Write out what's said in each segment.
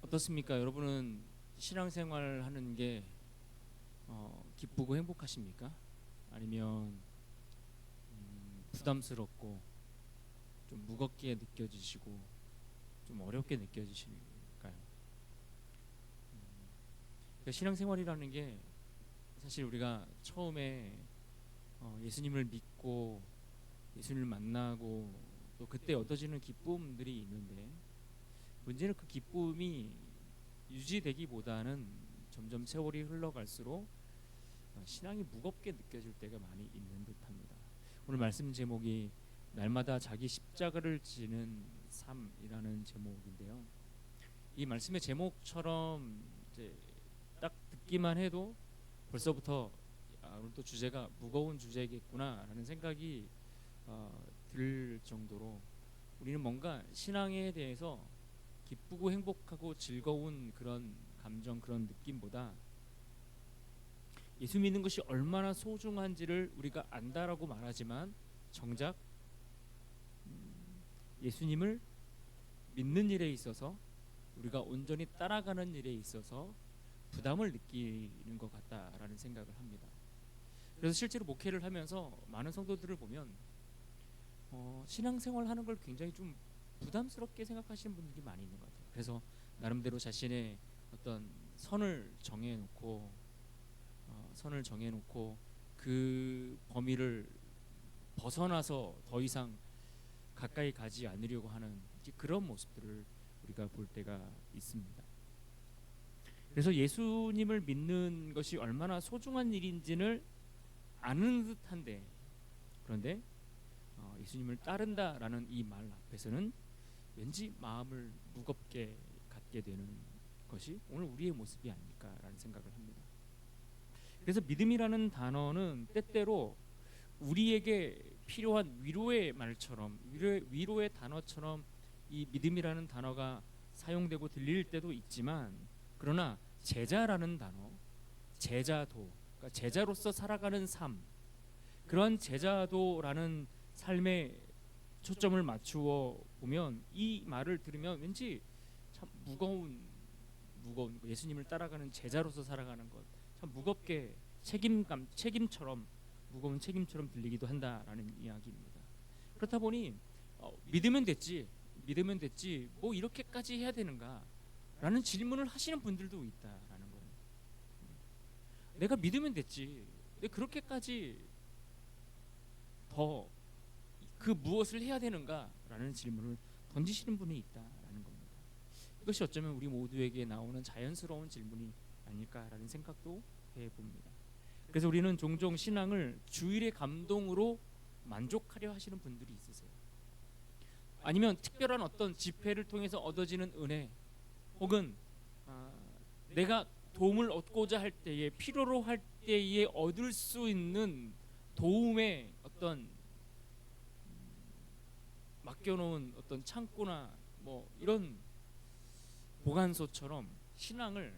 어떻습니까? 여러분은 신앙생활 하는 게 기쁘고 행복하십니까? 아니면 부담스럽고 좀 무겁게 느껴지시고 좀 어렵게 느껴지실까요? 그러니까 신앙생활이라는 게 사실 우리가 처음에 예수님을 믿고 예수님을 만나고 또 그때 얻어지는 기쁨들이 있는데, 문제는 그 기쁨이 유지되기보다는 점점 세월이 흘러갈수록 신앙이 무겁게 느껴질 때가 많이 있는 듯합니다. 오늘 말씀 제목이 날마다 자기 십자가를 지는 삶이라는 제목인데요. 이 말씀의 제목처럼 이제 딱 듣기만 해도 벌써부터 오늘 또 주제가 무거운 주제겠구나라는 생각이 들 정도로, 우리는 뭔가 신앙에 대해서 기쁘고 행복하고 즐거운 그런 감정, 그런 느낌보다 예수 믿는 것이 얼마나 소중한지를 우리가 안다라고 말하지만 정작 예수님을 믿는 일에 있어서, 우리가 온전히 따라가는 일에 있어서 부담을 느끼는 것 같다라는 생각을 합니다. 그래서 실제로 목회를 하면서 많은 성도들을 보면 신앙생활 하는 걸 굉장히 좀 부담스럽게 생각하시는 분들이 많이 있는 것 같아요. 그래서 나름대로 자신의 어떤 선을 정해놓고 그 범위를 벗어나서 더 이상 가까이 가지 않으려고 하는 그런 모습들을 우리가 볼 때가 있습니다. 그래서 예수님을 믿는 것이 얼마나 소중한 일인지를 아는 듯한데, 그런데 예수님을 따른다라는 이 말 앞에서는 왠지 마음을 무겁게 갖게 되는 것이 오늘 우리의 모습이 아닐까라는 생각을 합니다. 그래서 믿음이라는 단어는 때때로 우리에게 필요한 위로의 말처럼, 위로의 단어처럼 이 믿음이라는 단어가 사용되고 들릴 때도 있지만, 그러나 제자라는 단어, 제자도, 그러니까 제자로서 살아가는 삶, 그런 제자도라는 삶에 초점을 맞추어 보면 이 말을 들으면 왠지 참 무거운 예수님을 따라가는 제자로서 살아가는 것, 참 무겁게 무거운 책임처럼 들리기도 한다라는 이야기입니다. 그렇다 보니 믿으면 됐지 뭐 이렇게까지 해야 되는가라는 질문을 하시는 분들도 있다라는 거예요. 내가 믿으면 됐지, 왜 그렇게까지 더 그 무엇을 해야 되는가라는 질문을 던지시는 분이 있다라는 겁니다. 이것이 어쩌면 우리 모두에게 나오는 자연스러운 질문이 아닐까라는 생각도 해봅니다. 그래서 우리는 종종 신앙을 주일의 감동으로 만족하려 하시는 분들이 있으세요. 아니면 특별한 어떤 집회를 통해서 얻어지는 은혜, 혹은 내가 도움을 얻고자 할 때에, 필요로 할 때에 얻을 수 있는 도움의 어떤 맡겨놓은 어떤 창고나 뭐 이런 보관소처럼 신앙을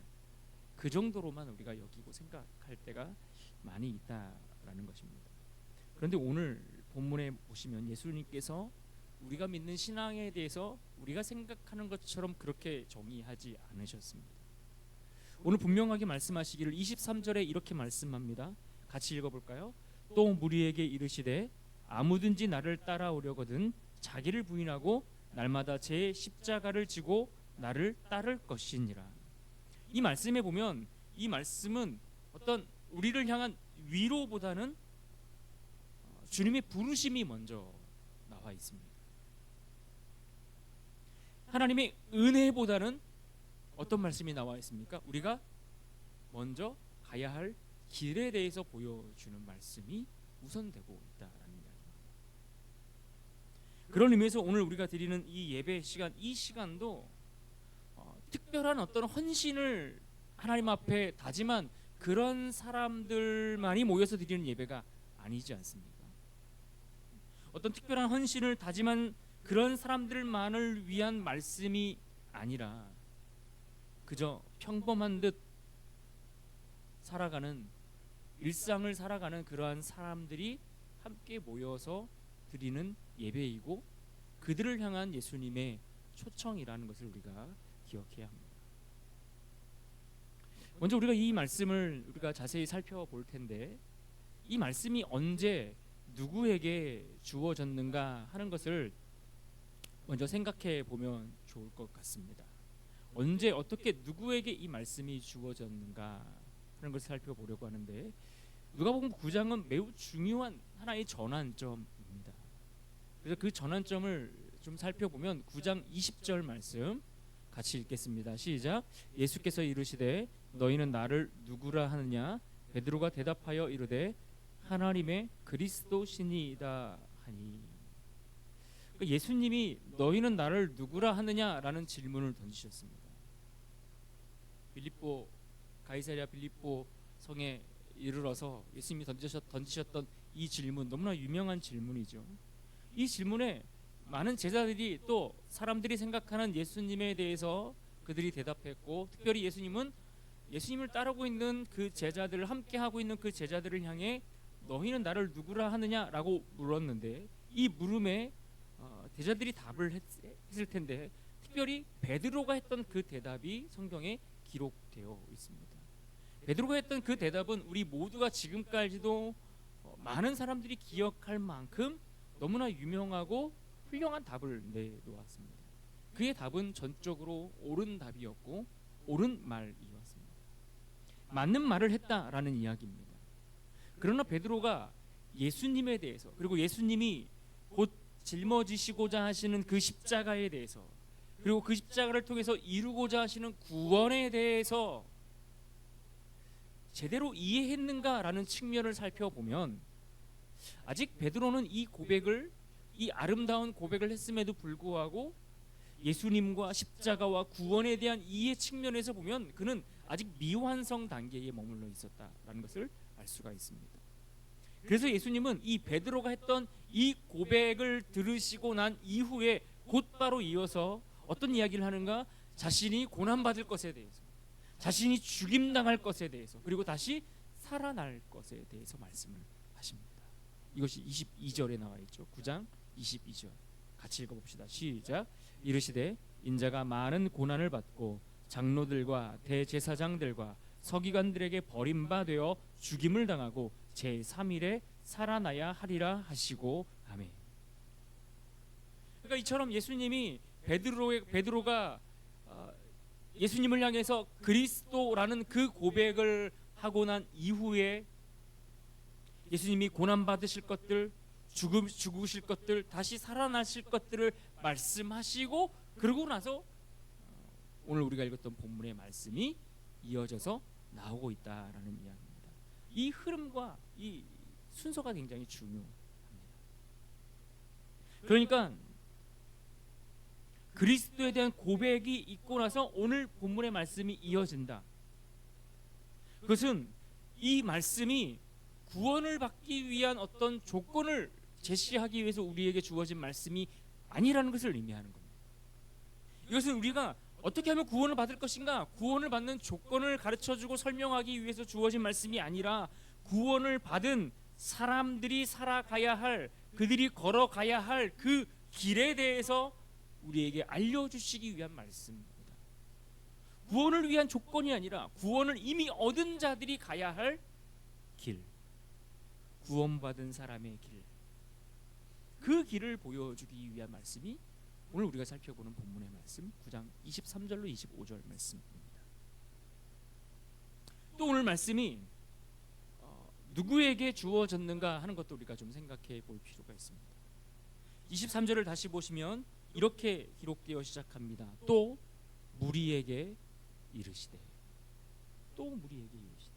그 정도로만 우리가 여기고 생각할 때가 많이 있다라는 것입니다. 그런데 오늘 본문에 보시면 예수님께서 우리가 믿는 신앙에 대해서 우리가 생각하는 것처럼 그렇게 정의하지 않으셨습니다. 오늘 분명하게 말씀하시기를 23절에 이렇게 말씀합니다. 같이 읽어볼까요? 또 무리에게 이르시되 아무든지 나를 따라오려거든 자기를 부인하고 날마다 제 십자가를 지고 나를 따를 것이니라. 이 말씀에 보면 이 말씀은 어떤 우리를 향한 위로보다는 주님의 부르심이 먼저 나와 있습니다. 하나님의 은혜보다는 어떤 말씀이 나와 있습니까? 우리가 먼저 가야 할 길에 대해서 보여주는 말씀이 우선되고 있다라는 이야기입니다. 그런 의미에서 오늘 우리가 드리는 이 예배 시간, 이 시간도 특별한 어떤 헌신을 하나님 앞에 다짐한 그런 사람들만이 모여서 드리는 예배가 아니지 않습니까? 어떤 특별한 헌신을 다짐한 그런 사람들만을 위한 말씀이 아니라 그저 평범한 듯 살아가는, 일상을 살아가는 그러한 사람들이 함께 모여서 드리는 예배이고, 그들을 향한 예수님의 초청이라는 것을 우리가 기억해야 합니다. 먼저 우리가 이 말씀을 우리가 자세히 살펴볼 텐데, 이 말씀이 언제 누구에게 주어졌는가 하는 것을 먼저 생각해 보면 좋을 것 같습니다. 언제 어떻게 누구에게 이 말씀이 주어졌는가 하는 것을 살펴보려고 하는데, 누가복음 9장은 매우 중요한 하나의 전환점입니다. 그래서 그 전환점을 좀 살펴보면 9장 20절 말씀 같이 읽겠습니다. 시작. 예수께서 이르시되 너희는 나를 누구라 하느냐? 베드로가 대답하여 이르되 하나님의 그리스도시니이다 하니. 그러니까 예수님이 너희는 나를 누구라 하느냐라는 질문을 던지셨습니다. 가이사랴 빌립보 성에 이르러서 예수님이 던지셨던 이 질문, 너무나 유명한 질문이죠. 이 질문에 많은 제자들이, 또 사람들이 생각하는 예수님에 대해서 그들이 대답했고, 특별히 예수님을 따르고 있는 그 제자들을, 함께 하고 있는 그 제자들을 향해 너희는 나를 누구라 하느냐라고 물었는데, 이 물음에 제자들이 답을 했을 텐데, 특별히 베드로가 했던 그 대답이 성경에 기록되어 있습니다. 베드로가 했던 그 대답은 우리 모두가 지금까지도 많은 사람들이 기억할 만큼 너무나 유명하고 훌륭한 답을 내놓았습니다. 그의 답은 전적으로 옳은 답이었고 옳은 말이었습니다. 맞는 말을 했다라는 이야기입니다. 그러나 베드로가 예수님에 대해서, 그리고 예수님이 곧 짊어지시고자 하시는 그 십자가에 대해서, 그리고 그 십자가를 통해서 이루고자 하시는 구원에 대해서 제대로 이해했는가라는 측면을 살펴보면, 아직 베드로는 이 아름다운 고백을 했음에도 불구하고 예수님과 십자가와 구원에 대한 이해 측면에서 보면 그는 아직 미완성 단계에 머물러 있었다라는 것을 알 수가 있습니다. 그래서 예수님은 이 베드로가 했던 이 고백을 들으시고 난 이후에 곧바로 이어서 어떤 이야기를 하는가? 자신이 고난받을 것에 대해서, 자신이 죽임당할 것에 대해서, 그리고 다시 살아날 것에 대해서 말씀을 하십니다. 이것이 22절에 나와 있죠. 9장 22절 같이 읽어봅시다. 시작. 이르시되 인자가 많은 고난을 받고 장로들과 대제사장들과 서기관들에게 버림받아 죽임을 당하고 제3일에 살아나야 하리라 하시고 아멘. 그러니까 이처럼 예수님이 베드로가 예수님을 향해서 그리스도라는 그 고백을 하고 난 이후에 예수님이 고난받으실 것들, 죽으실 것들, 다시 살아나실 것들을 말씀하시고, 그러고 나서 오늘 우리가 읽었던 본문의 말씀이 이어져서 나오고 있다라는 이야기입니다. 이 흐름과 이 순서가 굉장히 중요합니다. 그러니까 그리스도에 대한 고백이 있고 나서 오늘 본문의 말씀이 이어진다. 그것은 이 말씀이 구원을 받기 위한 어떤 조건을 제시하기 위해서 우리에게 주어진 말씀이 아니라는 것을 의미하는 겁니다. 이것은 우리가 어떻게 하면 구원을 받을 것인가, 구원을 받는 조건을 가르쳐주고 설명하기 위해서 주어진 말씀이 아니라, 구원을 받은 사람들이 살아가야 할, 그들이 걸어가야 할 그 길에 대해서 우리에게 알려주시기 위한 말씀입니다. 구원을 위한 조건이 아니라 구원을 이미 얻은 자들이 가야 할 길, 구원받은 사람의 길, 그 길을 보여주기 위한 말씀이 오늘 우리가 살펴보는 본문의 말씀 9장 23절로 25절 말씀입니다. 또 오늘 말씀이 누구에게 주어졌는가 하는 것도 우리가 좀 생각해 볼 필요가 있습니다. 23절을 다시 보시면 이렇게 기록되어 시작합니다. 또 무리에게 이르시되. 또 무리에게 이르시되.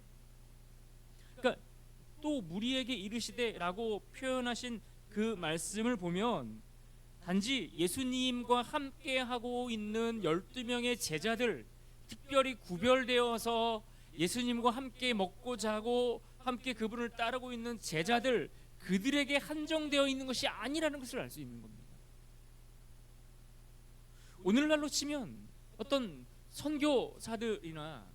그러니까 또 무리에게 이르시되라고 표현하신 그 말씀을 보면 단지 예수님과 함께 하고 있는 12명의 제자들, 특별히 구별되어서 예수님과 함께 먹고 자고 함께 그분을 따르고 있는 제자들, 그들에게 한정되어 있는 것이 아니라는 것을 알 수 있는 겁니다. 오늘날로 치면 어떤 선교사들이나,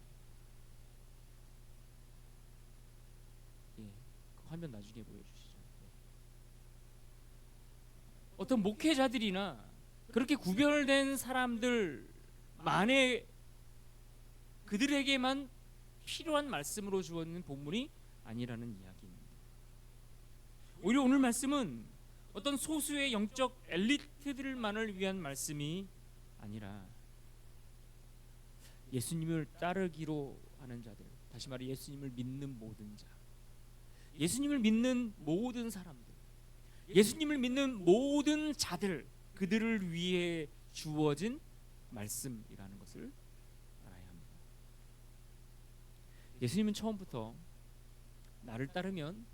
화면 나중에 보여주시죠. 어떤 목회자들이나 그렇게 구별된 사람들만의, 그들에게만 필요한 말씀으로 주어진 본문이 아니라는 이야기입니다. 오히려 오늘 말씀은 어떤 소수의 영적 엘리트들만을 위한 말씀이 아니라 예수님을 따르기로 하는 자들, 다시 말해 예수님을 믿는 모든 자, 예수님을 믿는 모든 사람들, 예수님을 믿는 모든 자들, 그들을 위해 주어진 말씀이라는 것을 알아야 합니다. 예수님은 처음부터 나를 따르면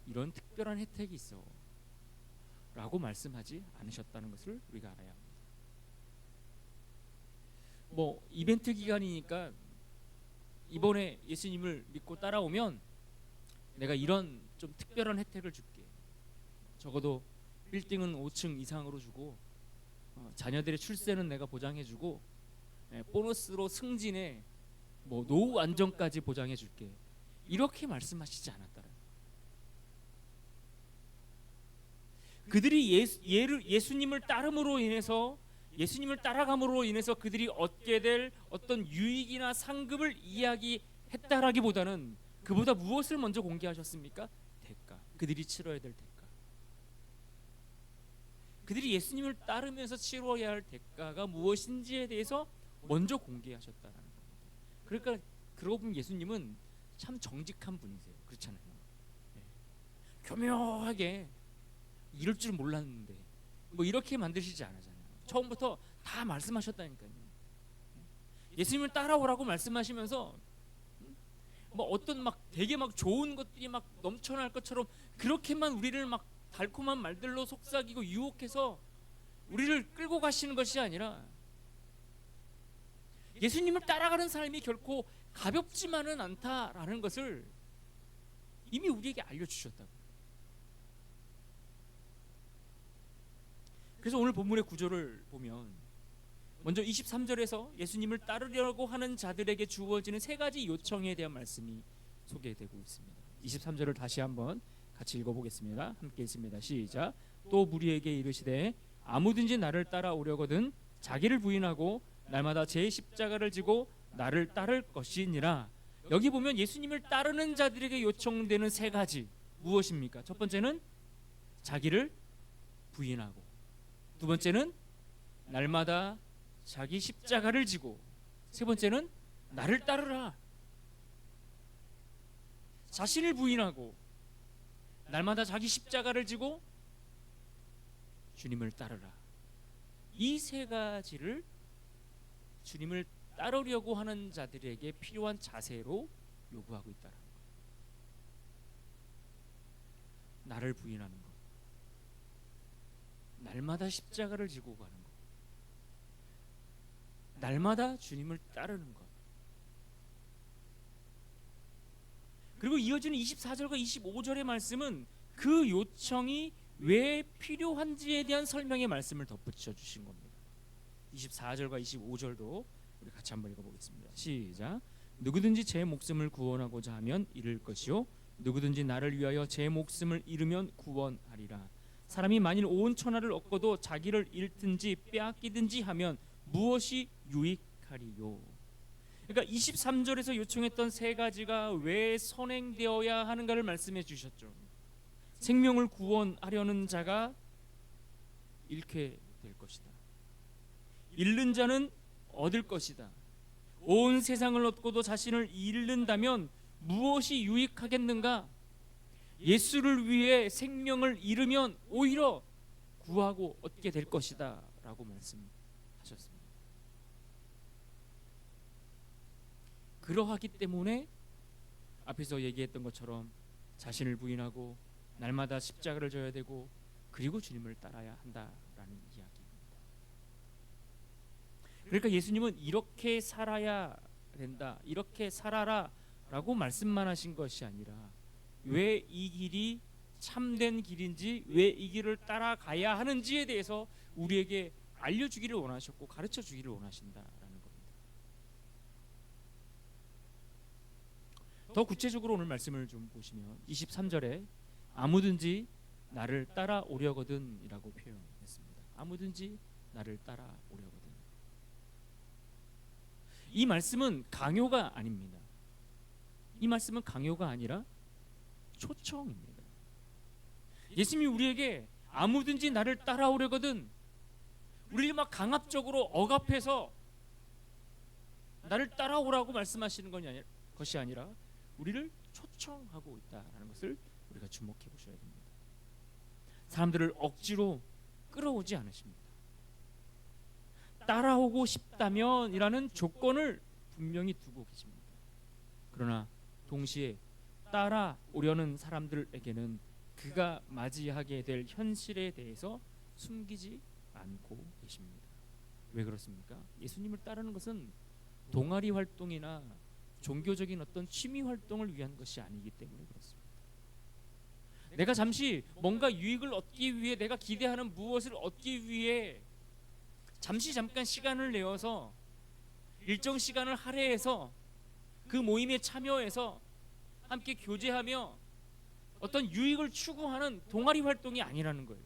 이런 특별한 혜택이 있어 라고 말씀하지 않으셨다는 것을 우리가 알아야 합니다. 이벤트 기간이니까 이번에 예수님을 믿고 따라오면 내가 이런 좀 특별한 혜택을 줄게. 적어도 빌딩은 5층 이상으로 주고 자녀들의 출세는 내가 보장해주고 보너스로 승진에 노후 안정까지 보장해줄게. 이렇게 말씀하시지 않았더라. 그들이 예수님을 따름으로 인해서, 예수님을 따라감으로 인해서 그들이 얻게 될 어떤 유익이나 상급을 이야기했다라기보다는 그보다 무엇을 먼저 공개하셨습니까? 대가, 그들이 치러야 될 대가. 그들이 예수님을 따르면서 치러야 할 대가가 무엇인지에 대해서 먼저 공개하셨다라는 겁니다. 그러니까 그러고 보면 예수님은 참 정직한 분이세요. 그렇잖아요. 교묘하게 이럴 줄 몰랐는데 이렇게 만드시지 않았잖아요. 처음부터 다 말씀하셨다니까요. 예수님을 따라오라고 말씀하시면서 어떤 되게 좋은 것들이 넘쳐날 것처럼 그렇게만 우리를 달콤한 말들로 속삭이고 유혹해서 우리를 끌고 가시는 것이 아니라 예수님을 따라가는 삶이 결코 가볍지만은 않다라는 것을 이미 우리에게 알려주셨다고. 그래서 오늘 본문의 구조를 보면 먼저 23절에서 예수님을 따르려고 하는 자들에게 주어지는 세 가지 요청에 대한 말씀이 소개되고 있습니다. 23절을 다시 한번 같이 읽어보겠습니다. 함께 읽습니다. 시작. 또 무리에게 이르시되 아무든지 나를 따라오려거든 자기를 부인하고 날마다 제 십자가를 지고 나를 따를 것이니라. 여기 보면 예수님을 따르는 자들에게 요청되는 세 가지 무엇입니까? 첫 번째는 자기를 부인하고, 두 번째는 날마다 자기 십자가를 지고, 세 번째는 나를 따르라. 자신을 부인하고 날마다 자기 십자가를 지고 주님을 따르라. 이 세 가지를 주님을 따르려고 하는 자들에게 필요한 자세로 요구하고 있다는 것. 나를 부인하는 것, 날마다 십자가를 지고 가는 것, 날마다 주님을 따르는 것. 그리고 이어지는 24절과 25절의 말씀은 그 요청이 왜 필요한지에 대한 설명의 말씀을 덧붙여 주신 겁니다. 24절과 25절도 우리 같이 한번 읽어보겠습니다. 시작. 누구든지 제 목숨을 구원하고자 하면 잃을 것이요 누구든지 나를 위하여 제 목숨을 잃으면 구원하리라. 사람이 만일 온 천하를 얻고도 자기를 잃든지 빼앗기든지 하면 무엇이 유익하리요. 그러니까 23절에서 요청했던 세 가지가 왜 선행되어야 하는가를 말씀해 주셨죠. 생명을 구원하려는 자가 잃게 될 것이다. 잃는 자는 얻을 것이다. 온 세상을 얻고도 자신을 잃는다면 무엇이 유익하겠는가? 예수를 위해 생명을 잃으면 오히려 구하고 얻게 될 것이다 라고 말씀하셨습니다. 그러하기 때문에 앞에서 얘기했던 것처럼 자신을 부인하고 날마다 십자가를 져야 되고 그리고 주님을 따라야 한다라는 이야기입니다. 그러니까 예수님은 이렇게 살아야 된다, 이렇게 살아라 라고 말씀만 하신 것이 아니라 왜 이 길이 참된 길인지, 왜 이 길을 따라가야 하는지에 대해서 우리에게 알려주기를 원하셨고 가르쳐 주기를 원하신다라는 겁니다. 더 구체적으로 오늘 말씀을 좀 보시면 23절에 아무든지 나를 따라오려거든 이라고 표현했습니다. 아무든지 나를 따라오려거든. 이 말씀은 강요가 아닙니다. 이 말씀은 강요가 아니라 초청입니다. 예수님이 우리에게 아무든지 나를 따라오려거든 우리를 막 강압적으로 억압해서 나를 따라오라고 말씀하시는 것이 아니라 우리를 초청하고 있다는 것을 우리가 주목해 보셔야 됩니다. 사람들을 억지로 끌어오지 않으십니다. 따라오고 싶다면 이라는 조건을 분명히 두고 계십니다. 그러나 동시에 따라오려는 사람들에게는 그가 맞이하게 될 현실에 대해서 숨기지 않고 계십니다. 왜 그렇습니까? 예수님을 따르는 것은 동아리 활동이나 종교적인 어떤 취미 활동을 위한 것이 아니기 때문에 그렇습니다. 내가 잠시 뭔가 유익을 얻기 위해 내가 기대하는 무엇을 얻기 위해 잠깐 시간을 내어서 일정 시간을 할애해서 그 모임에 참여해서 함께 교제하며 어떤 유익을 추구하는 동아리 활동이 아니라는 거예요.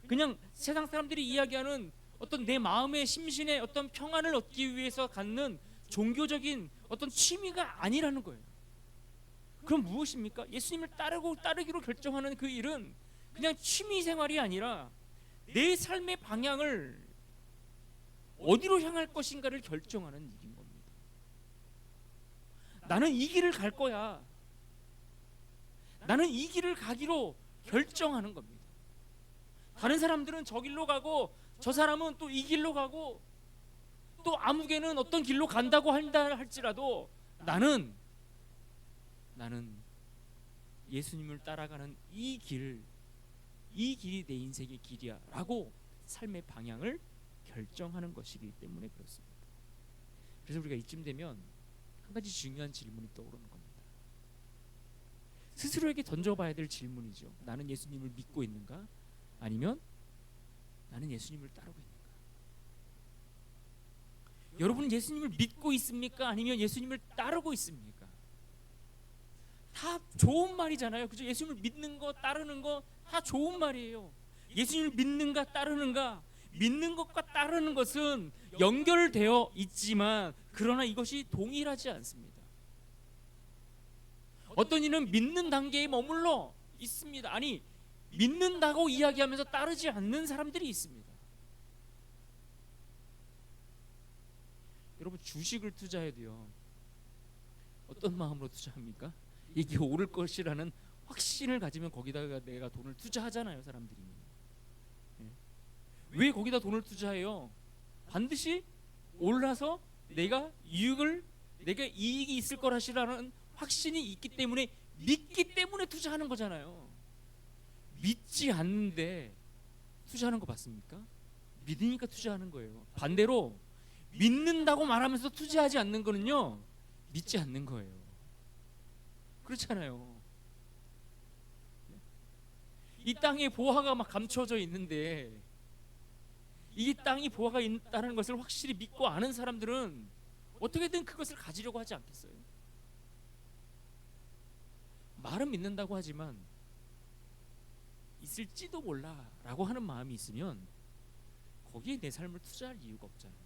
그냥 세상 사람들이 이야기하는 어떤 내 마음의 심신의 어떤 평안을 얻기 위해서 갖는 종교적인 어떤 취미가 아니라는 거예요. 그럼 무엇입니까? 예수님을 따르기로 결정하는 그 일은 그냥 취미 생활이 아니라 내 삶의 방향을 어디로 향할 것인가를 결정하는 일인 겁니다. 나는 이 길을 갈 거야. 나는 이 길을 가기로 결정하는 겁니다. 다른 사람들은 저 길로 가고 저 사람은 또 이 길로 가고 또 아무개는 어떤 길로 간다고 한다 할지라도 나는 예수님을 따라가는 이 길이 내 인생의 길이야 라고 삶의 방향을 결정하는 것이기 때문에 그렇습니다. 그래서 우리가 이쯤 되면 한 가지 중요한 질문이 떠오르는 겁니다. 스스로에게 던져봐야 될 질문이죠. 나는 예수님을 믿고 있는가? 아니면 나는 예수님을 따르고 있는가? 여러분은 예수님을 믿고 있습니까? 아니면 예수님을 따르고 있습니까? 다 좋은 말이잖아요. 그죠? 예수님을 믿는 거, 따르는 거 다 좋은 말이에요. 예수님을 믿는가, 따르는가, 믿는 것과 따르는 것은 연결되어 있지만 그러나 이것이 동일하지 않습니다. 어떤 이는 믿는 단계에 머물러 있습니다. 아니, 믿는다고 이야기하면서 따르지 않는 사람들이 있습니다. 여러분, 주식을 투자해도요, 어떤 마음으로 투자합니까? 이게 오를 것이라는 확신을 가지면 거기다가 내가 돈을 투자하잖아요, 사람들이. 왜 거기다 돈을 투자해요? 반드시 올라서 내가 이익이 있을 거라시라는 확신이 있기 때문에, 믿기 때문에 투자하는 거잖아요. 믿지 않는데 투자하는 거 봤습니까? 믿으니까 투자하는 거예요. 반대로 믿는다고 말하면서 투자하지 않는 거는요, 믿지 않는 거예요. 그렇잖아요. 이 땅에 보화가 막 감춰져 있는데 이 땅이 보화가 있다는 것을 확실히 믿고 아는 사람들은 어떻게든 그것을 가지려고 하지 않겠어요? 말은 믿는다고 하지만 있을지도 몰라 라고 하는 마음이 있으면 거기에 내 삶을 투자할 이유가 없잖아요.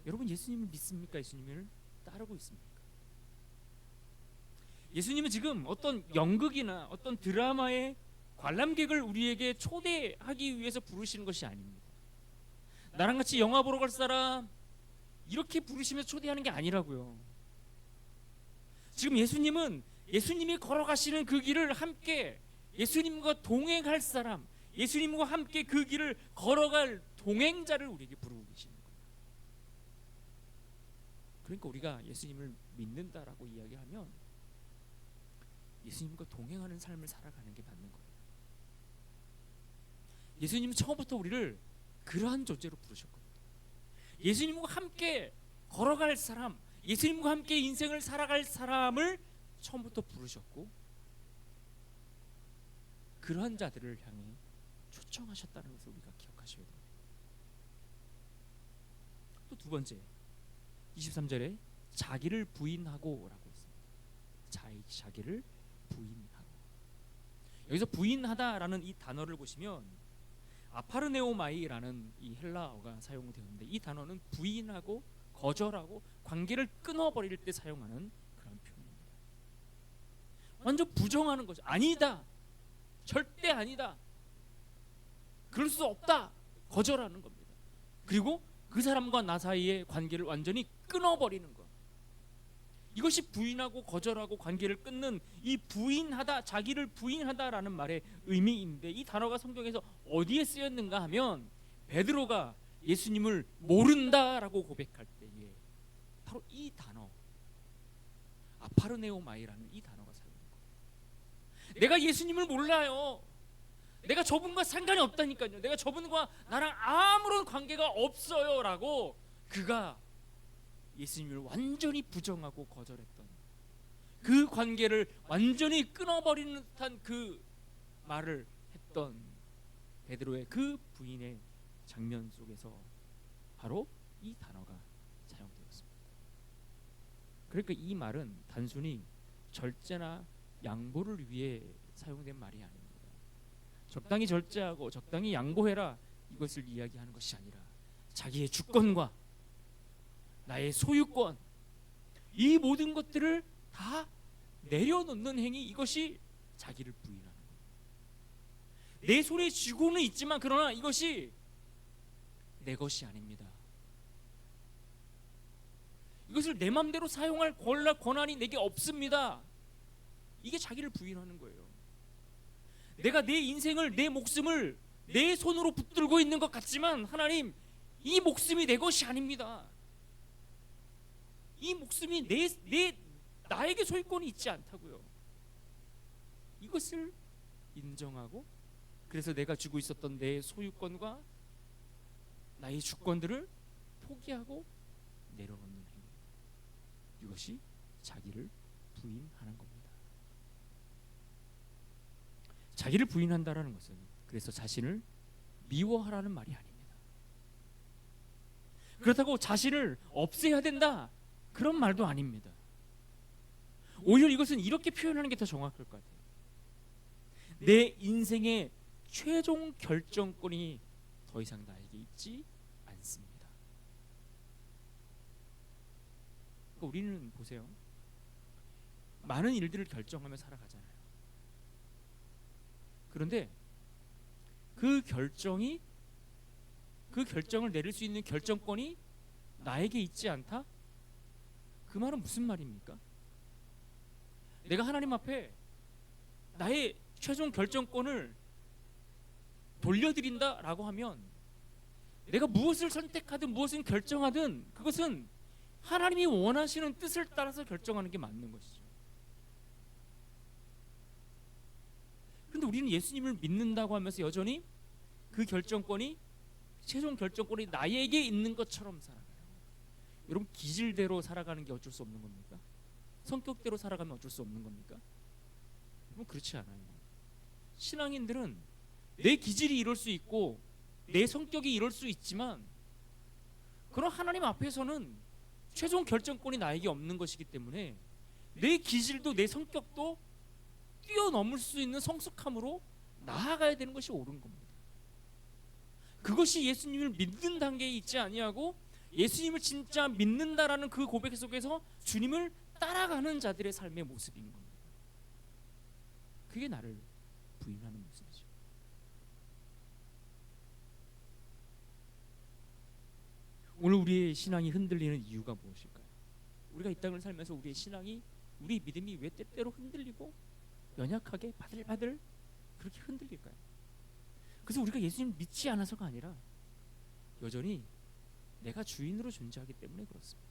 여러분, 예수님을 믿습니까? 예수님을 따르고 있습니까? 예수님은 지금 어떤 연극이나 어떤 드라마의 관람객을 우리에게 초대하기 위해서 부르시는 것이 아닙니다. 나랑 같이 영화 보러 갈 사람, 이렇게 부르시면서 초대하는 게 아니라고요. 지금 예수님은 예수님이 걸어가시는 그 길을 함께 예수님과 동행할 사람, 예수님과 함께 그 길을 걸어갈 동행자를 우리에게 부르고 계시는 거예요. 그러니까 우리가 예수님을 믿는다라고 이야기하면 예수님과 동행하는 삶을 살아가는 게 맞는 거예요. 예수님은 처음부터 우리를 그러한 존재로 부르셨거든요. 예수님과 함께 걸어갈 사람, 예수님과 함께 인생을 살아갈 사람을 처음부터 부르셨고 그러한 자들을 향해 초청하셨다는 것을 우리가 기억하셔야 됩니다. 또 두 번째, 23절에 자기를 부인하고 라고 있습니다. 자기를 부인하고. 여기서 부인하다라는 이 단어를 보시면 아파르네오마이라는 이 헬라어가 사용되었는데 이 단어는 부인하고 거절하고 관계를 끊어버릴 때 사용하는 그런 표현입니다. 완전 부정하는 거죠. 아니다, 절대 아니다, 그럴 수 없다, 거절하는 겁니다. 그리고 그 사람과 나 사이의 관계를 완전히 끊어버리는 것. 이것이 부인하고 거절하고 관계를 끊는 이 부인하다, 자기를 부인하다라는 말의 의미인데, 이 단어가 성경에서 어디에 쓰였는가 하면 베드로가 예수님을 모른다라고 고백할 때에 바로 이 단어 아파르네오마이라는 이 단어가 사용된 거예요. 내가 예수님을 몰라요. 내가 저분과 상관이 없다니까요. 내가 저분과 나랑 아무런 관계가 없어요 라고 그가 예수님을 완전히 부정하고 거절했던, 그 관계를 완전히 끊어버리는 듯한 그 말을 했던 베드로의 그 부인의 장면 속에서 바로 이 단어가 사용되었습니다. 그러니까 이 말은 단순히 절제나 양보를 위해 사용된 말이 아닙니다. 적당히 절제하고 적당히 양보해라, 이것을 이야기하는 것이 아니라 자기의 주권과 나의 소유권, 이 모든 것들을 다 내려놓는 행위, 이것이 자기를 부인하는 거예요. 내 손에 쥐고는 있지만 그러나 이것이 내 것이 아닙니다. 이것을 내 마음대로 사용할 권한이 내게 없습니다. 이게 자기를 부인하는 거예요. 내가 내 인생을, 내 목숨을 내 손으로 붙들고 있는 것 같지만 하나님, 이 목숨이 내 것이 아닙니다. 이 목숨이 나에게 소유권이 있지 않다고요. 이것을 인정하고, 그래서 내가 쥐고 있었던 내 소유권과 나의 주권들을 포기하고 내려놓는 행위, 이것이 자기를 부인하는 겁니다. 자기를 부인한다라는 것은 그래서 자신을 미워하라는 말이 아닙니다. 그렇다고 자신을 없애야 된다, 그런 말도 아닙니다. 오히려 이것은 이렇게 표현하는 게 더 정확할 것 같아요. 내 인생의 최종 결정권이 더 이상 나에게 있지 않습니다. 그러니까 우리는 보세요, 많은 일들을 결정하며 살아가잖아요. 그런데 그 결정을 내릴 수 있는 결정권이 나에게 있지 않다? 그 말은 무슨 말입니까? 내가 하나님 앞에 나의 최종 결정권을 돌려드린다라고 하면 내가 무엇을 선택하든 무엇을 결정하든 그것은 하나님이 원하시는 뜻을 따라서 결정하는 게 맞는 것이죠. 그런데 우리는 예수님을 믿는다고 하면서 여전히 그 결정권이, 최종 결정권이 나에게 있는 것처럼 살아가요. 여러분, 기질대로 살아가는 게 어쩔 수 없는 겁니까? 성격대로 살아가면 어쩔 수 없는 겁니까? 여러분, 그렇지 않아요. 신앙인들은 내 기질이 이럴 수 있고 내 성격이 이럴 수 있지만, 그런 하나님 앞에서는 최종 결정권이 나에게 없는 것이기 때문에 내 기질도 내 성격도 뛰어넘을 수 있는 성숙함으로 나아가야 되는 것이 옳은 겁니다. 그것이 예수님을 믿는 단계에 있지 아니하고 예수님을 진짜 믿는다라는 그 고백 속에서 주님을 따라가는 자들의 삶의 모습인 겁니다. 그게 나를 부인하는 모습이죠. 오늘 우리의 신앙이 흔들리는 이유가 무엇일까요? 우리가 이 땅을 살면서 우리의 신앙이, 우리 믿음이 왜 때때로 흔들리고 연약하게 바들바들 그렇게 흔들릴까요? 그래서 우리가 예수님을 믿지 않아서가 아니라 여전히 내가 주인으로 존재하기 때문에 그렇습니다.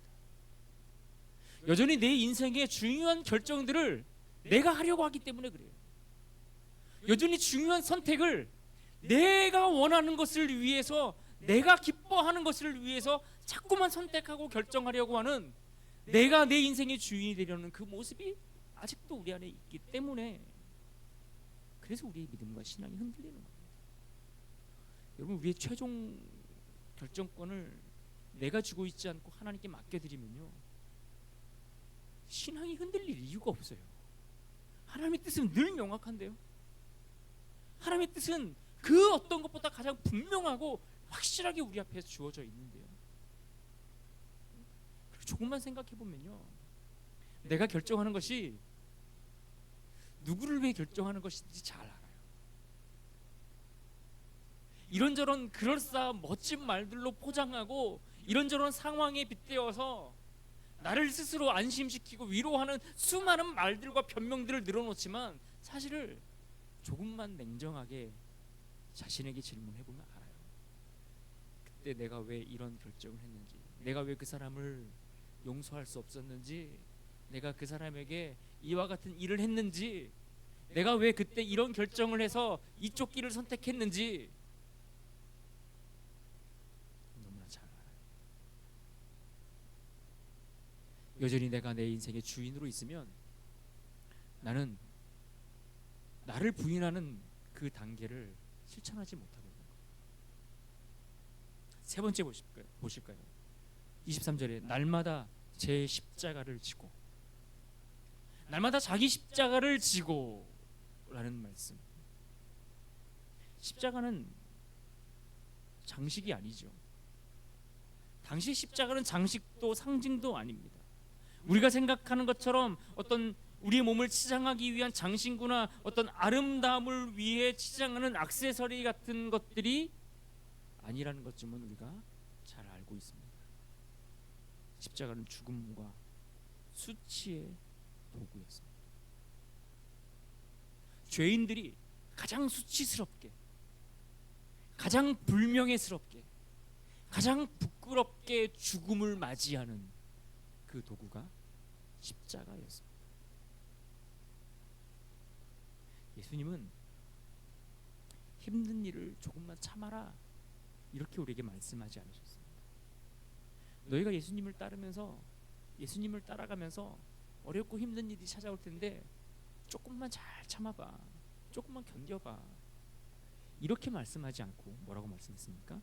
여전히 내 인생의 중요한 결정들을 내가 하려고 하기 때문에 그래요. 여전히 중요한 선택을 내가 원하는 것을 위해서, 내가 기뻐하는 것을 위해서 자꾸만 선택하고 결정하려고 하는, 내가 내 인생의 주인이 되려는 그 모습이 아직도 우리 안에 있기 때문에, 그래서 우리의 믿음과 신앙이 흔들리는 겁니다. 여러분, 우리의 최종 결정권을 내가 쥐고 있지 않고 하나님께 맡겨드리면요, 신앙이 흔들릴 이유가 없어요. 하나님의 뜻은 늘 명확한데요. 하나님의 뜻은 그 어떤 것보다 가장 분명하고 확실하게 우리 앞에 주어져 있는데요. 조금만 생각해 보면요, 내가 결정하는 것이 누구를 위해 결정하는 것인지 잘 알아요. 이런저런 그럴싸한 멋진 말들로 포장하고 이런저런 상황에 빗대어서 나를 스스로 안심시키고 위로하는 수많은 말들과 변명들을 늘어놓지만, 사실을 조금만 냉정하게 자신에게 질문해보면 알아요. 그때 내가 왜 이런 결정을 했는지, 내가 왜 그 사람을 용서할 수 없었는지, 내가 그 사람에게 이와 같은 일을 했는지, 내가 왜 그때 이런 결정을 해서 이쪽 길을 선택했는지 너무나 잘 알아요. 여전히 내가 내 인생의 주인으로 있으면 나는 나를 부인하는 그 단계를 실천하지 못하고 있는 거예요. 세 번째 보실까요? 23절에 날마다 제 십자가를 지고, 날마다 자기 십자가를 지고 라는 말씀. 십자가는 장식이 아니죠. 당시 십자가는 장식도 상징도 아닙니다. 우리가 생각하는 것처럼 어떤 우리의 몸을 치장하기 위한 장신구나 어떤 아름다움을 위해 치장하는 액세서리 같은 것들이 아니라는 것쯤은 우리가 잘 알고 있습니다. 십자가는 죽음과 수치의 도구였습니다. 죄인들이 가장 수치스럽게, 가장 불명예스럽게, 가장 부끄럽게 죽음을 맞이하는 그 도구가 십자가였습니다. 예수님은 힘든 일을 조금만 참아라 이렇게 우리에게 말씀하지 않으셨습니다. 너희가 예수님을 따르면서, 예수님을 따라가면서 어렵고 힘든 일이 찾아올 텐데 조금만 잘 참아봐, 조금만 견뎌봐, 이렇게 말씀하지 않고 뭐라고 말씀했습니까?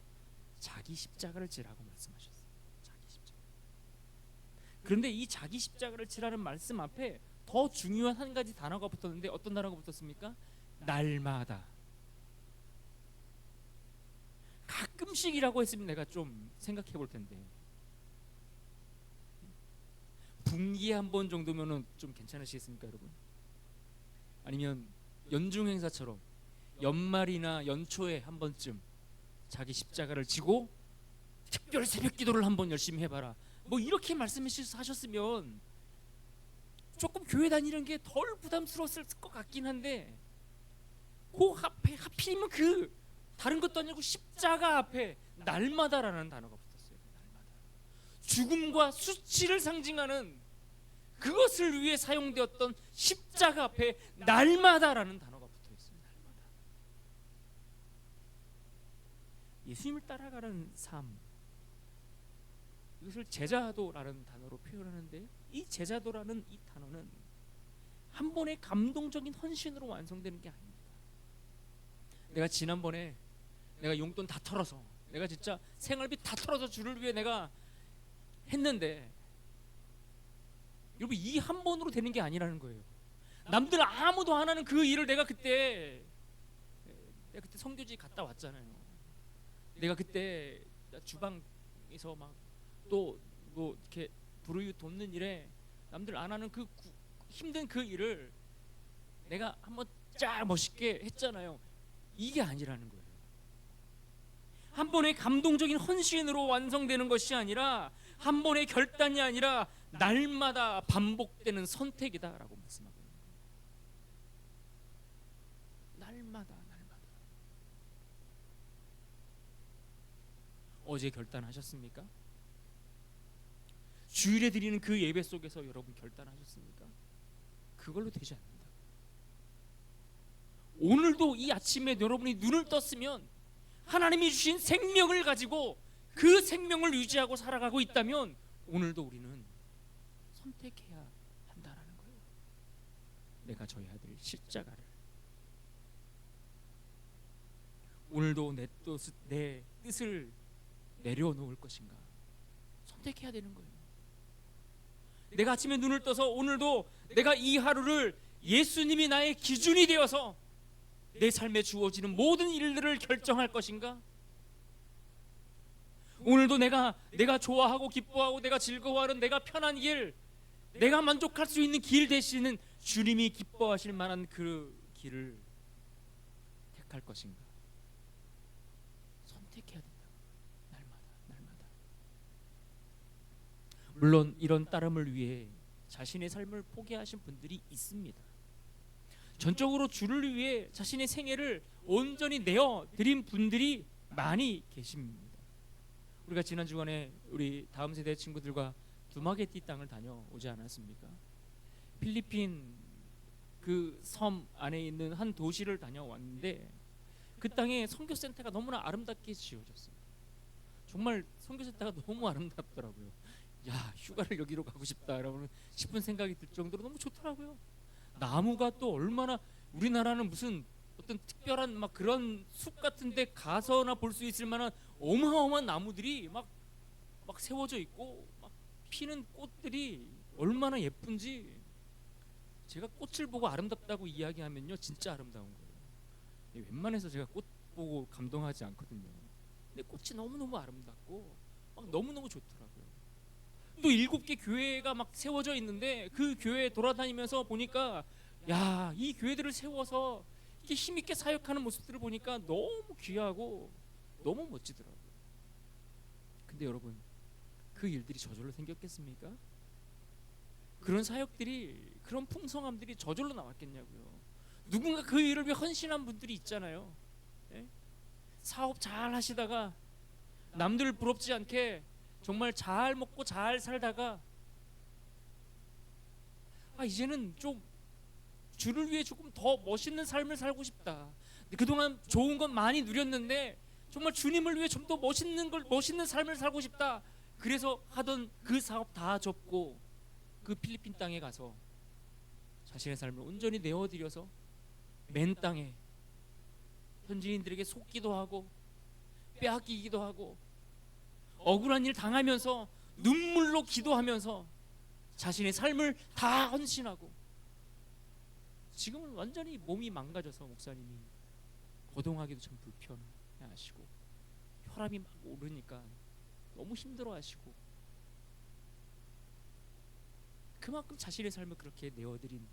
자기 십자가를 지라고 말씀하셨어요. 자기 십자가. 그런데 이 자기 십자가를 지라는 말씀 앞에 더 중요한 한 가지 단어가 붙었는데 어떤 단어가 붙었습니까? 날마다. 가끔씩이라고 했으면 내가 좀 생각해 볼 텐데, 분기에 한 번 정도면은 좀 괜찮으시겠습니까, 여러분? 아니면 연중 행사처럼 연말이나 연초에 한 번쯤 자기 십자가를 지고 특별 새벽 기도를 한번 열심히 해봐라, 뭐 이렇게 말씀하셨으면 조금 교회 다니는 게 덜 부담스러웠을 것 같긴 한데, 그 앞에 하필이면 그 다른 것도 아니고 십자가 앞에 날마다라는 단어가 붙었어요. 날마다. 죽음과 수치를 상징하는 그것을 위해 사용되었던 십자가 앞에 날마다라는 단어가 붙어 있어요. 날마다. 예수님을 따라가는 삶, 이것을 제자도라는 단어로 표현하는데, 이 제자도라는 이 단어는 한 번의 감동적인 헌신으로 완성되는 게 아닙니다. 내가 지난번에 내가 용돈 다 털어서, 내가 진짜 생활비 다 털어서 주를 위해 내가 했는데, 여러분, 이 한 번으로 되는 게 아니라는 거예요. 남들 아무도 안 하는 그 일을 내가 그때 성교지 갔다 왔잖아요. 내가 그때 주방에서 막 또 뭐 이렇게 불우유 돕는 일에 남들 안 하는 그 힘든 그 일을 내가 한번 쫙 멋있게 했잖아요. 이게 아니라는 거예요. 한 번의 감동적인 헌신으로 완성되는 것이 아니라, 한 번의 결단이 아니라 날마다 반복되는 선택이다라고 말씀하고 있는 거예요. 날마다. 어제 결단하셨습니까? 주일에 드리는 그 예배 속에서 여러분 결단하셨습니까? 그걸로 되지 않는다. 오늘도 이 아침에 여러분이 눈을 떴으면 하나님이 주신 생명을 가지고 그 생명을 유지하고 살아가고 있다면, 오늘도 우리는 선택해야 한다라는 거예요. 내가 져야 될 십자가를. 오늘도 내 뜻을 내려놓을 것인가 선택해야 되는 거예요. 내가 아침에 눈을 떠서 오늘도 내가 이 하루를 예수님이 나의 기준이 되어서 내 삶에 주어지는 모든 일들을 결정할 것인가? 오늘도 내가 좋아하고 기뻐하고 내가 즐거워하는 내가 편한 길, 내가 만족할 수 있는 길 대신은 주님이 기뻐하실 만한 그 길을 택할 것인가? 선택해야 된다. 날마다. 물론 이런 따름을 위해 자신의 삶을 포기하신 분들이 있습니다. 전적으로 주를 위해 자신의 생애를 온전히 내어 드린 분들이 많이 계십니다. 우리가 지난 주간에 우리 다음 세대 친구들과 두마게티 땅을 다녀오지 않았습니까? 필리핀 그 섬 안에 있는 한 도시를 다녀왔는데 그 땅에 선교센터가 너무나 아름답게 지어졌어요. 정말 선교센터가 너무 아름답더라고요. 야, 휴가를 여기로 가고 싶다라고 싶은 생각이 들 정도로 너무 좋더라고요. 나무가 또 얼마나, 우리나라는 무슨 어떤 특별한 막 그런 숲 같은데 가서나 볼 수 있을 만한 어마어마한 나무들이 막 세워져 있고 막 피는 꽃들이 얼마나 예쁜지, 제가 꽃을 보고 아름답다고 이야기하면요 진짜 아름다운 거예요. 웬만해서 제가 꽃 보고 감동하지 않거든요. 근데 꽃이 너무너무 아름답고 막 너무너무 좋더라고요. 또 7개 교회가 막 세워져 있는데 그 교회 돌아다니면서 보니까 야, 이 교회들을 세워서 이렇게 힘있게 사역하는 모습들을 보니까 너무 귀하고 너무 멋지더라고요. 근데 여러분, 그 일들이 저절로 생겼겠습니까? 그런 사역들이, 그런 풍성함들이 저절로 나왔겠냐고요. 누군가 그 일을 위해 헌신한 분들이 있잖아요. 예? 사업 잘 하시다가 남들 부럽지 않게 정말 잘 먹고 잘 살다가 이제는 좀 주를 위해 조금 더 멋있는 삶을 살고 싶다. 그동안 좋은 건 많이 누렸는데 정말 주님을 위해 좀 더 멋있는 삶을 살고 싶다. 그래서 하던 그 사업 다 접고 그 필리핀 땅에 가서 자신의 삶을 온전히 내어드려서 맨 땅에 현지인들에게 속기도 하고 빼앗기기도 하고 억울한 일 당하면서 눈물로 기도하면서 자신의 삶을 다 헌신하고, 지금은 완전히 몸이 망가져서 목사님이 거동하기도 참 불편해하시고 혈압이 막 오르니까 너무 힘들어하시고, 그만큼 자신의 삶을 그렇게 내어드린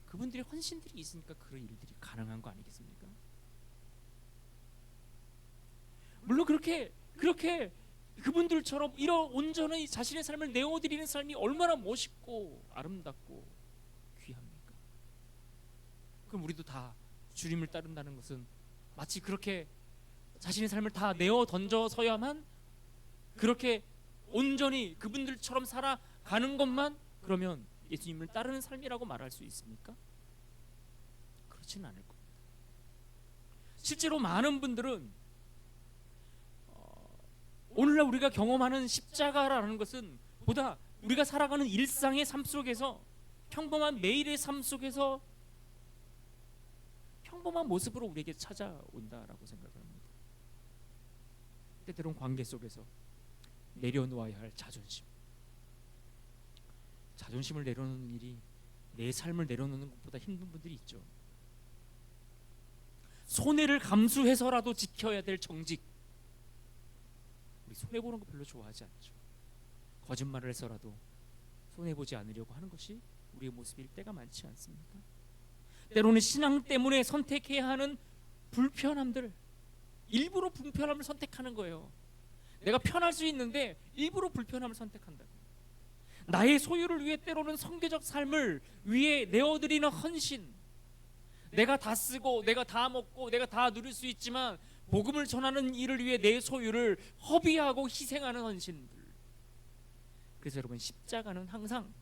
그분들의 헌신들이 있으니까 그런 일들이 가능한 거 아니겠습니까? 물론 그렇게 그분들처럼 이런 온전히 자신의 삶을 내어드리는 삶이 얼마나 멋있고 아름답고 귀합니까? 그럼 우리도 다 주님을 따른다는 것은 마치 그렇게 자신의 삶을 다 내어 던져서야만 그렇게 온전히 그분들처럼 살아가는 것만 그러면 예수님을 따르는 삶이라고 말할 수 있습니까? 그렇지는 않을 겁니다. 실제로 많은 분들은 오늘날 우리가 경험하는 십자가라는 것은 보다 우리가 살아가는 일상의 삶 속에서, 평범한 매일의 삶 속에서 평범한 모습으로 우리에게 찾아온다라고 생각을 합니다. 때때로는 관계 속에서 내려놓아야 할 자존심을 내려놓는 일이 내 삶을 내려놓는 것보다 힘든 분들이 있죠. 손해를 감수해서라도 지켜야 될 정직, 우리 손해보는 거 별로 좋아하지 않죠. 거짓말을 해서라도 손해보지 않으려고 하는 것이 우리의 모습일 때가 많지 않습니까? 때로는 신앙 때문에 선택해야 하는 불편함들, 일부러 불편함을 선택하는 거예요. 내가 편할 수 있는데 일부러 불편함을 선택한다고. 나의 소유를 위해 때로는 성교적 삶을 위해 내어드리는 헌신, 내가 다 쓰고 내가 다 먹고 내가 다 누릴 수 있지만 복음을 전하는 일을 위해 내 소유를 허비하고 희생하는 헌신들. 그래서 여러분, 십자가는 항상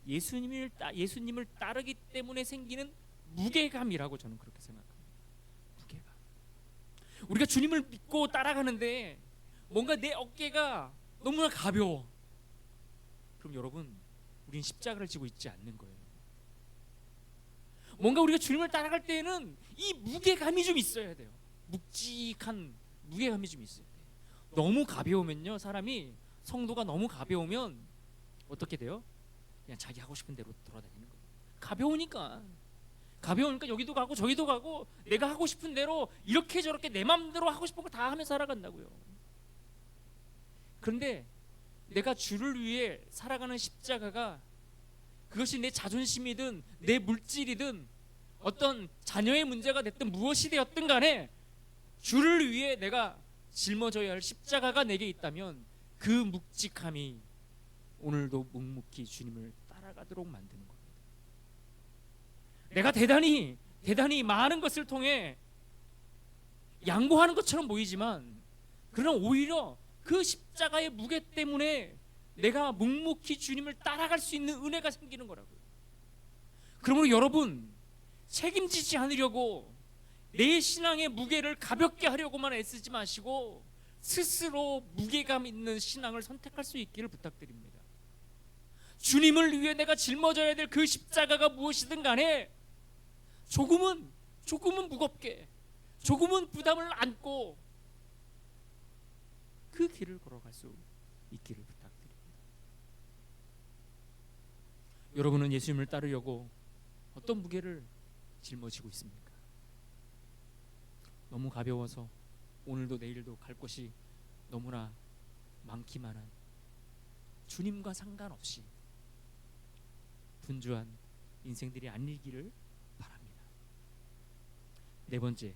예수님을 따르기 때문에 생기는 무게감이라고 저는 그렇게 생각합니다. 무게감. 우리가 주님을 믿고 따라가는데 뭔가 내 어깨가 너무나 가벼워. 그럼 여러분, 우린 십자가를 지고 있지 않는 거예요. 뭔가 우리가 주님을 따라갈 때에는 이 무게감이 좀 있어야 돼요. 묵직한 무게감이 좀 있어야 돼요. 너무 가벼우면요, 사람이, 성도가 너무 가벼우면 어떻게 돼요? 그냥 자기 하고 싶은 대로 돌아다니는 거예요. 가벼우니까 여기도 가고 저기도 가고 내가 하고 싶은 대로 이렇게 저렇게 내 맘대로 하고 싶은 걸 다 하며 살아간다고요. 그런데 내가 주를 위해 살아가는 십자가가, 그것이 내 자존심이든 내 물질이든 어떤 자녀의 문제가 됐든 무엇이 되었든 간에 주를 위해 내가 짊어져야 할 십자가가 내게 있다면 그 묵직함이 오늘도 묵묵히 주님을 따라가도록 만드는 겁니다. 내가 대단히 많은 것을 통해 양보하는 것처럼 보이지만, 그러나 오히려 그 십자가의 무게 때문에 내가 묵묵히 주님을 따라갈 수 있는 은혜가 생기는 거라고요. 그러므로 여러분, 책임지지 않으려고 내 신앙의 무게를 가볍게 하려고만 애쓰지 마시고 스스로 무게감 있는 신앙을 선택할 수 있기를 부탁드립니다. 주님을 위해 내가 짊어져야 될 그 십자가가 무엇이든 간에 조금은 무겁게, 조금은 부담을 안고 그 길을 걸어갈 수 있기를 부탁드립니다. 여러분은 예수님을 따르려고 어떤 무게를 짊어지고 있습니까? 너무 가벼워서 오늘도 내일도 갈 곳이 너무나 많기만 한 주님과 상관없이 분주한 인생들이 아니기를 바랍니다. 네 번째,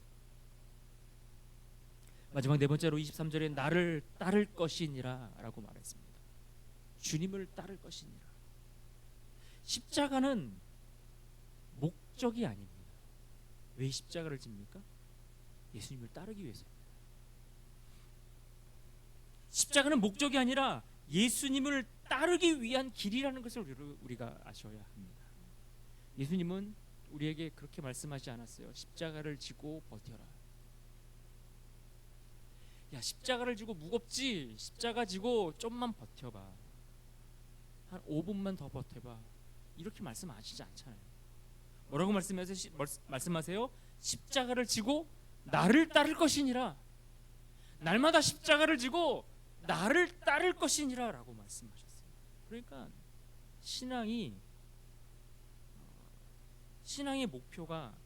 마지막 네 번째로 23절에 나를 따를 것이니라 라고 말했습니다. 주님을 따를 것이니라. 십자가는 목적이 아닙니다. 왜 십자가를 집니까? 예수님을 따르기 위해서입니다. 십자가는 목적이 아니라 예수님을 따르기 위한 길이라는 것을 우리가 아셔야 합니다. 예수님은 우리에게 그렇게 말씀하지 않았어요. 십자가를 지고 버텨라. 야, 십자가를 지고 무겁지? 십자가 지고 좀만 버텨봐. 한 5분만 더 버텨봐. 이렇게 말씀하시지 않잖아요. 뭐라고 말씀하세요? 십자가를 지고 나를 따를 것이니라. 날마다 십자가를 지고 나를 따를 것이니라 라고 말씀하셨어요. 그러니까 신앙의 목표가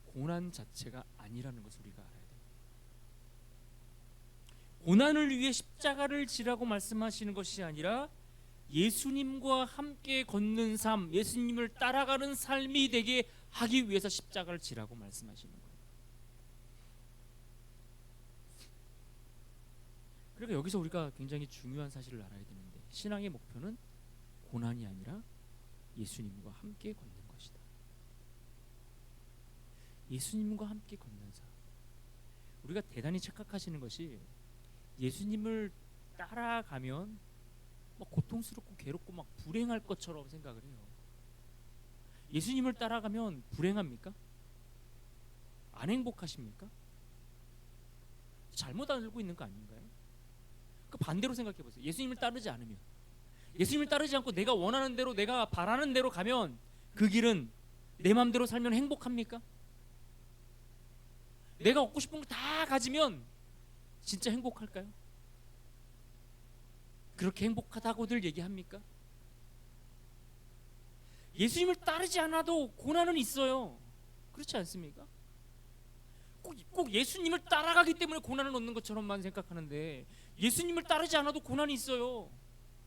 고난 자체가 아니라는 것을 우리가 알아야 돼요. 고난을 위해 십자가를 지라고 말씀하시는 것이 아니라 예수님과 함께 걷는 삶, 예수님을 따라가는 삶이 되게 하기 위해서 십자가를 지라고 말씀하시는 거예요. 그러니까 여기서 우리가 굉장히 중요한 사실을 알아야 되는데, 신앙의 목표는 고난이 아니라 예수님과 함께 걷는 것이다. 예수님과 함께 걷는 삶. 우리가 대단히 착각하시는 것이 예수님을 따라가면 막 고통스럽고 괴롭고 막 불행할 것처럼 생각을 해요. 예수님을 따라가면 불행합니까? 안 행복하십니까? 잘못 알고 있는 거 아닌가요? 그 반대로 생각해 보세요. 예수님을 따르지 않으면, 예수님을 따르지 않고 내가 원하는 대로, 내가 바라는 대로 가면 그 길은 내 마음대로 살면 행복합니까? 내가 얻고 싶은 거 다 가지면 진짜 행복할까요? 그렇게 행복하다고들 얘기합니까? 예수님을 따르지 않아도 고난은 있어요. 그렇지 않습니까? 꼭 예수님을 따라가기 때문에 고난을 얻는 것처럼만 생각하는데, 예수님을 따르지 않아도 고난이 있어요.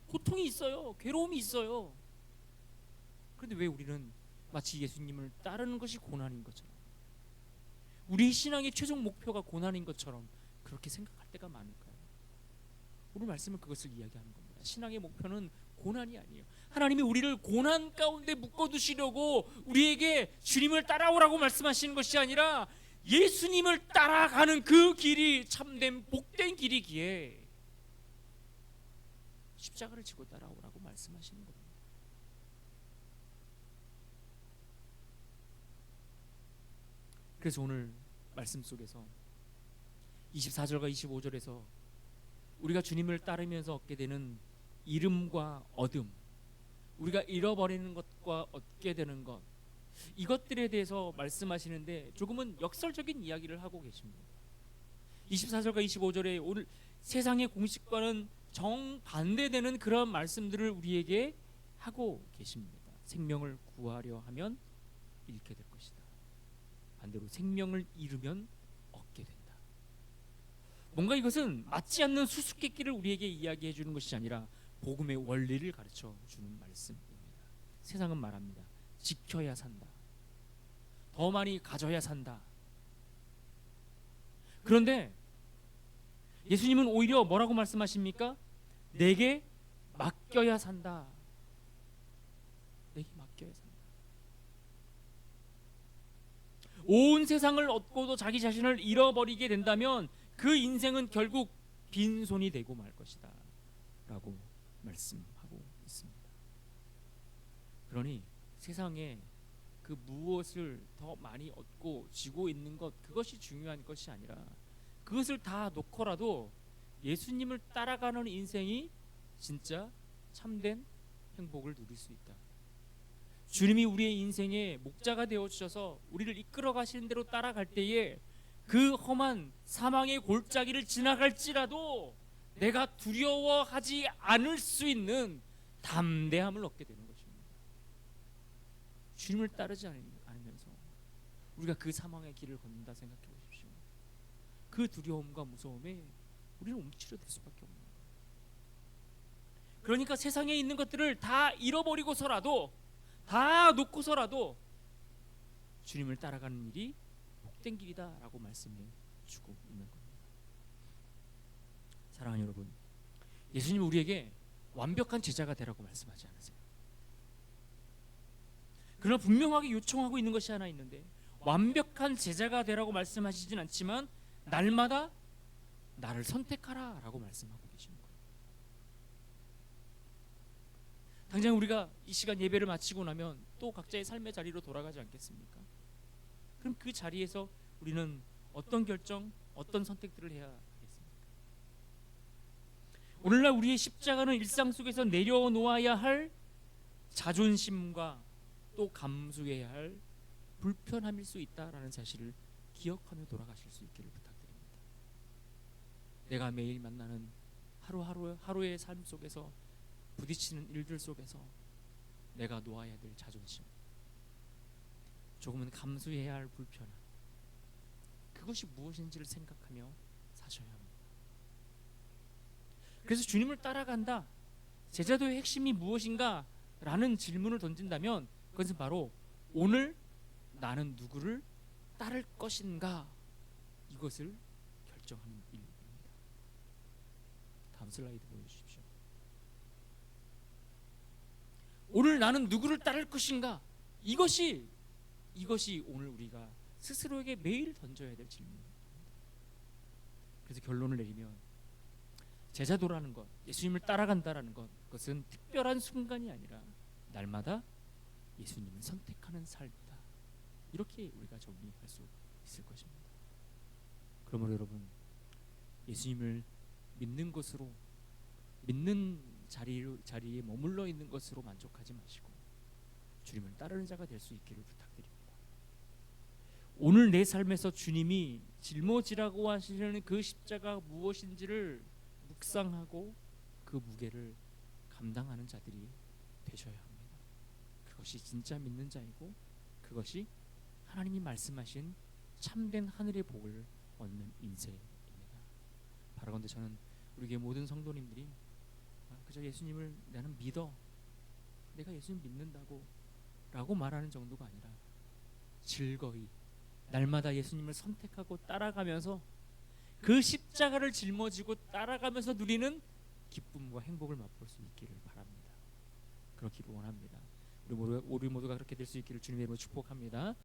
고통이 있어요. 괴로움이 있어요. 그런데 왜 우리는 마치 예수님을 따르는 것이 고난인 것처럼, 우리의 신앙의 최종 목표가 고난인 것처럼 그렇게 생각할 때가 많을까요? 오늘 말씀은 그것을 이야기하는 겁니다. 신앙의 목표는 고난이 아니에요. 하나님이 우리를 고난 가운데 묶어두시려고 우리에게 주님을 따라오라고 말씀하시는 것이 아니라 예수님을 따라가는 그 길이 참된 복된 길이기에 십자가를 지고 따라오라고 말씀하시는 겁니다. 그래서 오늘 말씀 속에서 24절과 25절에서 우리가 주님을 따르면서 얻게 되는 이름과 얻음, 우리가 잃어버리는 것과 얻게 되는 것, 이것들에 대해서 말씀하시는데 조금은 역설적인 이야기를 하고 계십니다. 24절과 25절에 오늘 세상의 공식과는 정반대되는 그런 말씀들을 우리에게 하고 계십니다. 생명을 구하려 하면 잃게 될 것이다. 반대로 생명을 잃으면 얻게 된다. 뭔가 이것은 맞지 않는 수수께끼를 우리에게 이야기해 주는 것이 아니라 복음의 원리를 가르쳐 주는 말씀입니다. 세상은 말합니다. 지켜야 산다. 더 많이 가져야 산다. 그런데 예수님은 오히려 뭐라고 말씀하십니까? 내게 맡겨야 산다. 내게 맡겨야 산다. 온 세상을 얻고도 자기 자신을 잃어버리게 된다면 그 인생은 결국 빈손이 되고 말 것이다 라고 말씀하고 있습니다. 그러니 세상에 그 무엇을 더 많이 얻고 쥐고 있는 것, 그것이 중요한 것이 아니라 그것을 다 놓고라도 예수님을 따라가는 인생이 진짜 참된 행복을 누릴 수 있다. 주님이 우리의 인생의 목자가 되어 주셔서 우리를 이끌어 가시는 대로 따라갈 때에 그 험한 사망의 골짜기를 지나갈지라도 내가 두려워하지 않을 수 있는 담대함을 얻게 되는 것입니다. 주님을 따르지 않으면서 우리가 그 사망의 길을 걷는다 생각해 보십시오. 그 두려움과 무서움에 우리는 움츠러들 수밖에 없는 거예요. 그러니까 세상에 있는 것들을 다 잃어버리고서라도, 다 놓고서라도 주님을 따라가는 일이 복된 길이다라고 말씀해 주고 있는 겁니다. 사랑하는 여러분, 예수님 우리에게 완벽한 제자가 되라고 말씀하지 않으세요. 그러나 분명하게 요청하고 있는 것이 하나 있는데, 완벽한 제자가 되라고 말씀하시진 않지만 날마다 나를 선택하라 라고 말씀하고 계시는 거예요. 당장 우리가 이 시간 예배를 마치고 나면 또 각자의 삶의 자리로 돌아가지 않겠습니까? 그럼 그 자리에서 우리는 어떤 결정, 어떤 선택들을 해야 하겠습니까? 오늘날 우리의 십자가는 일상 속에서 내려놓아야 할 자존심과 또 감수해야 할 불편함일 수 있다라는 사실을 기억하며 돌아가실 수 있기를 부탁드립니다. 내가 매일 만나는 하루의 삶 속에서 부딪히는 일들 속에서 내가 놓아야 될 자존심, 조금은 감수해야 할 불편함, 그것이 무엇인지를 생각하며 사셔야 합니다. 그래서 주님을 따라간다, 제자도의 핵심이 무엇인가 라는 질문을 던진다면 그것은 바로 오늘 나는 누구를 따를 것인가, 이것을 결정하는 일입니다. 다음 슬라이드 보여주십시오. 오늘 나는 누구를 따를 것인가, 이것이 오늘 우리가 스스로에게 매일 던져야 될 질문입니다. 그래서 결론을 내리면 제자도라는 것, 예수님을 따라간다라는 것, 그것은 특별한 순간이 아니라 날마다 예수님을 선택하는 삶이다. 이렇게 우리가 정리할 수 있을 것입니다. 그러므로 여러분, 예수님을 믿는 것으로, 믿는 자리에 머물러 있는 것으로 만족하지 마시고 주님을 따르는 자가 될 수 있기를 부탁드립니다. 오늘 내 삶에서 주님이 짊어지라고 하시는 그 십자가 무엇인지를 묵상하고 그 무게를 감당하는 자들이 되셔야 합니다. 그것이 진짜 믿는 자이고 그것이 하나님이 말씀하신 참된 하늘의 복을 얻는 인생입니다. 바라건대 저는 우리 교회 모든 성도님들이 그저 예수님을 나는 믿어, 내가 예수님 믿는다고 라고 말하는 정도가 아니라 즐거이 날마다 예수님을 선택하고 따라가면서 그 십자가를 짊어지고 따라가면서 누리는 기쁨과 행복을 맛볼 수 있기를 바랍니다. 그렇기를 원합니다. 우리 모두가 그렇게 될 수 있기를 주님의 이름으로 축복합니다.